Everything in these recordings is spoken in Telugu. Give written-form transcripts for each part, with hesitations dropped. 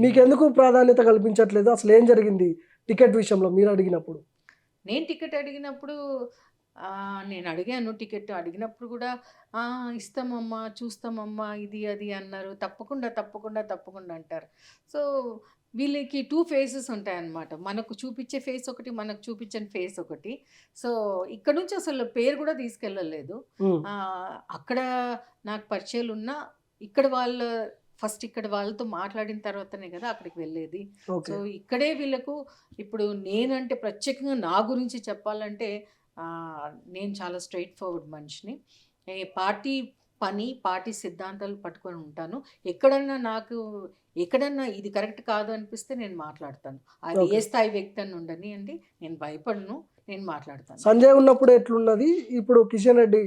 నీకెందుకు ప్రాధాన్యత కల్పించట్లేదు? అసలు ఏం జరిగింది టికెట్ విషయంలో మీరు అడిగినప్పుడు? నేను టికెట్ అడిగినప్పుడు నేను అడిగాను టికెట్. అడిగినప్పుడు కూడా ఇస్తామమ్మా, చూస్తామమ్మా, ఇది అది అన్నారు. తప్పకుండా, తప్పకుండా, తప్పకుండా అంటారు. సో, వీళ్ళకి 2 ఫేసెస్ ఉంటాయన్నమాట. మనకు చూపిచ్చే ఫేస్ ఒకటి, మనకు చూపించని ఫేస్ ఒకటి. సో, ఇక్కడ నుంచి అసలు పేరు కూడా తీసుకెళ్ళలేదు. హ్మ్. అక్కడ నాకు పరిచయాలున్నా, ఇక్కడ ఫస్ట్ ఇక్కడ వాళ్ళతో మాట్లాడిన తర్వాతనే కదా అక్కడికి వెళ్ళేది. So, okay. ఇక్కడే వీళ్ళకు ఇప్పుడు నేనంటే ప్రత్యేకంగా నా గురించి చెప్పాలంటే నేను చాలా స్ట్రెయిట్ ఫార్వర్డ్ మనిషిని. పార్టీ పని, పార్టీ సిద్ధాంతాలు పట్టుకొని ఉంటాను. ఎక్కడన్నా ఇది కరెక్ట్ కాదు అనిపిస్తే నేను మాట్లాడతాను. అది ఏ ఓకే. స్థాయి వ్యక్తి అని ఉండనియండి. నేను భయపడను. నేను మాట్లాడతాను. సంజయ్ ఉన్నప్పుడు ఎట్లున్నది? ఇప్పుడు కిషన్ రెడ్డి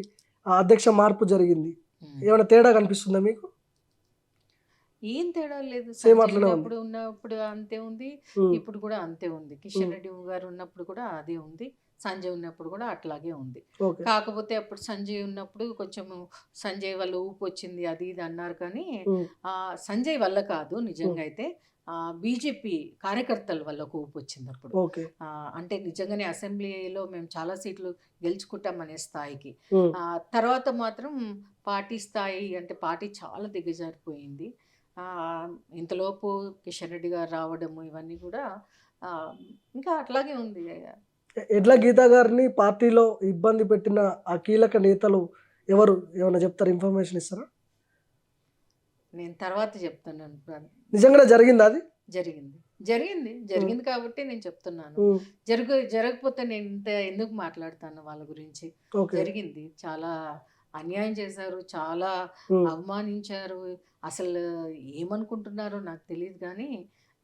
అధ్యక్ష మార్పు జరిగింది. హ్మ్. ఏమైనా తేడా కనిపిస్తుందా మీకు? ఏం తేడా లేదు. సేమ్ సంజయ్ అట్లనే ఉంది. ఉన్నప్పుడు అంతే ఉంది. హ్మ్. ఇప్పుడు కూడా అంతే ఉంది. కిషన్ హ్మ్. రెడ్డి గారు ఉన్నప్పుడు కూడా అదే ఉంది. సంజయ్ ఉన్నప్పుడు కూడా అట్లాగే ఉంది. ఓకే. కాకపోతే అప్పుడు సంజయ్ ఉన్నప్పుడు కొంచెము సంజయ్ వల్ల ఊపొచ్చింది అది ఇది అన్నారు కానీ హ్మ్. సంజయ్ వల్ల కాదు హ్మ్. నిజంగా అయితే. బీజేపీ కార్యకర్తల వల్ల ఒక ఊపొచ్చింది అప్పుడు. ఓకే. అంటే నిజంగానే అసెంబ్లీలో మేము చాలా సీట్లు గెలుచుకుంటామనే స్థాయికి. హ్మ్. తర్వాత మాత్రం పార్టీ స్థాయి అంటే పార్టీ చాలా దిగజారిపోయింది. ఇంతలోపు కిషన్ రెడ్డి గారు రావడము ఇవన్నీ కూడా ఆహ్, ఇంకా అట్లాగే ఉంది. ఎడ్ల గీత గారిని పార్టీలో ఇబ్బంది పెట్టిన ఆ కీలక నేతలు ఎవరు? ఏమన్నా చెప్తారా? ఇన్ఫర్మేషన్ ఇస్తారా? నేను తర్వాత చెప్తున్నాను. నిజంగానే జరిగిందా అది? జరిగింది. జరిగింది. హ్మ్. జరిగింది కాబట్టే నేను చెప్తున్నాను. హ్మ్. జరగకపోతే నేను ఇంత ఎందుకు మాట్లాడతాను వాళ్ళ గురించి. ఓకే. జరిగింది. చాలా అన్యాయం చేశారు. చాలా హ్మ్. అవమానించారు. అసలు ఏమనుకుంటున్నారో నాకు తెలీదు గానీ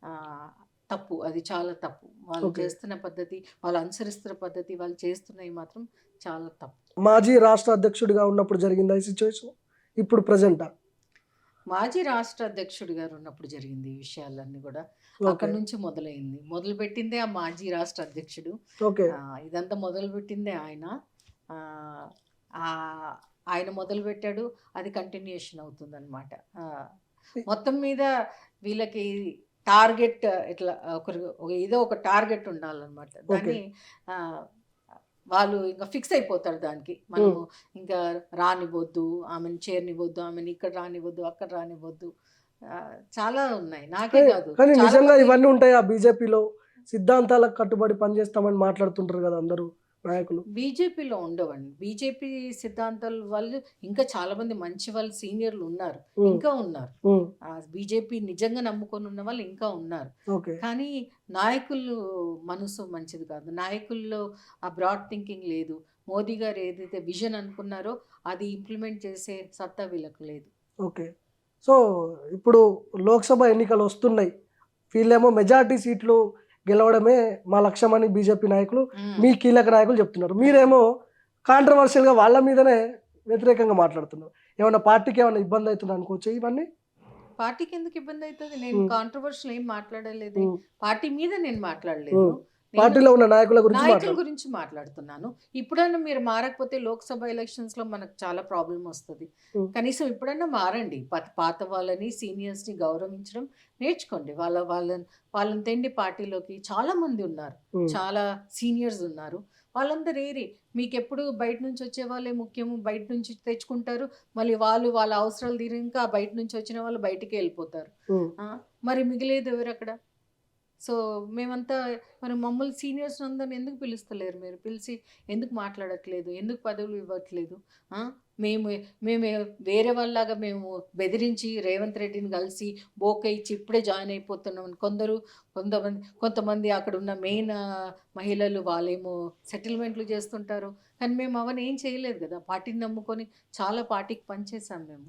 ఆహ్, తప్పు. అది చాలా తప్పు. వాళ్ళు ఓకే. చేస్తున్న పద్ధతి, వాళ్ళు అనుసరిస్తున్న పద్ధతి, వాళ్ళు చేస్తున్నయి మాత్రం చాలా తప్పు. మాజీ రాష్ట్ర అధ్యక్షుడిగా ఉన్నప్పుడు జరిగిందా ఈ సిట్యుయేషన్? ఇప్పుడు ప్రెజెంటా? మాజీ రాష్ట్ర అధ్యక్షుడు గారు ఉన్నప్పుడు జరిగింది ఈ విషయాలన్నీ గూడా. ఓకే. అక్కడి నుంచి మొదలైంది. మొదలుపెట్టిందే ఆ మాజీ రాష్ట్ర అధ్యక్షుడు. ఓకే. ఇదంతా మొదలుపెట్టిందే ఆయన. ఆహ్, ఆహ్, ఆయన మొదలుపెట్టాడు. అది కంటిన్యూయేషన్ అవుతుందనమాట. మొత్తం మీద వీళ్ళకి టార్గెట్ ఇట్లా ఏదో ఒక టార్గెట్ ఉండాలనమాట. ఓకే. దాన్ని ఆహ్, వాళ్ళు ఇంక ఫిక్స్ అయిపోతారు దానికి. హ్మ్. మనము ఇంకా రానివ్వొద్దు, ఆమెను చేరనివ్వొద్దు, ఆమెను ఇక్కడ రానివ్వొద్దు, అక్కడ రానివ్వొద్దు. చాలా ఉన్నాయి. నాకే కానీ, కాదు. కానీ చాలా నిజంగా మంది ఇవన్నీ ఉంటాయా బీజేపీలో? సిద్ధాంతాలకు కట్టుబడి పనిచేస్తామని మాట్లాడుతుంటారు గదా అందరూ నాయకులు. బీజేపీలో ఉండవండి. బీజేపీ సిద్ధాంతాల వాళ్ళు ఇంకా చాలామంది మంచి వాళ్ళు సీనియర్‌లు ఉన్నారు. హ్మ్. ఇంకా ఉన్నారు. హ్మ్. బీజేపీ నిజంగా నమ్ముకొని ఉన్న వాళ్ళు ఇంకా ఉన్నారు. ఓకే. కానీ నాయకులు మనసు మంచిది కాదు. నాయకుల్లో ఆ బ్రాడ్ థింకింగ్ లేదు. మోదీ గారు ఏదైతే విజన్ అనుకున్నారో అది ఇంప్లిమెంట్ చేసే సత్తా వీళ్ళకి లేదు. ఓకే. సో, ఇప్పుడు లోక్‌సభ ఎన్నికలొస్తున్నాయి. వీళ్ళేమో మెజారిటీ సీట్లు గెలవడమే మా లక్ష్యమని బీజేపీ నాయకులు, హ్మ్. మీ కీలక నాయకులు చెప్తున్నారు. హ్మ్. మీరేమో కాంట్రోవర్షియల్‌గా వాళ్ళ మీదనే వ్యతిరేకంగా మాట్లాడుతున్నారు. ఏమన్నా పార్టీకేమన్నా ఇబ్బందయితుందా అనుకోవచ్చా ఇవన్నీ? పార్టీకెందుకు ఇబ్బందయితది? నేను హ్మ్. కాంట్రోవర్షియల్ ఏం మాట్లాడలేదే. హ్మ్. పార్టీ మీద నేను మాట్లాడలేదు. హ్మ్. నేను పార్టీలో ఉన్న నాయకుల గురించి నాయకుల మాట్లాడు. గురించి మాట్లాడుతున్నాను. ఇప్పుడన్నా మీరు మారకపోతే లోక్‌సభ ఎలక్షన్స్‌లో మనకు చాలా ప్రాబ్లమొస్తది. హ్మ్. కనీసం ఇప్పుడన్నా మారండి. పాత వాళ్ళని, సీనియర్స్‌ని గౌరవించడం నేర్చుకోండి. వాళ్ళని తెండి పార్టీలోకి చాలామంది ఉన్నారు. హ్మ్. చాలా సీనియర్స్ ఉన్నారు. వాళ్ళందరూ ఏరి మీకెప్పుడు బయట నుంచి వచ్చే వాళ్ళే ముఖ్యము. బయట నుంచి తెచ్చుకుంటారు. మళ్ళీ వాళ్ళ అవసరాలు తీరాక బయట నుంచి వచ్చిన వాళ్ళు బయటికే ఎళ్ళిపోతారు. హ్మ్. ఆ! మరి మిగిలేది ఎవరక్కడ? సో, మేమంతా మరి మమ్మల్ని సీనియర్స్‌ని అందరిని ఎందుకు పిలుస్తలేరు మీరు? పిలిచి ఎందుకు మాట్లాడట్లేదు? ఎందుకు పదవులు ఇవ్వట్లేదు? ఆ! మేము మేము వేరే వాళ్ళలాగా మేము బెదిరించి రేవంత్ రెడ్డిని కలిసి బోకే ఇచ్చి ఇప్పుడే జాయిన్ అయిపోతున్నాం అని కొంతమంది అక్కడున్న మెయిన్ మహిళలు వాళ్ళేమో సెటిల్మెంట్‌లు చేస్తుంటారు. కానీ మేము అవన్నీ ఏం చేయలేదు గదా! పార్టీని నమ్ముకొని చాలా పార్టీకి పనిచేసాం మేము.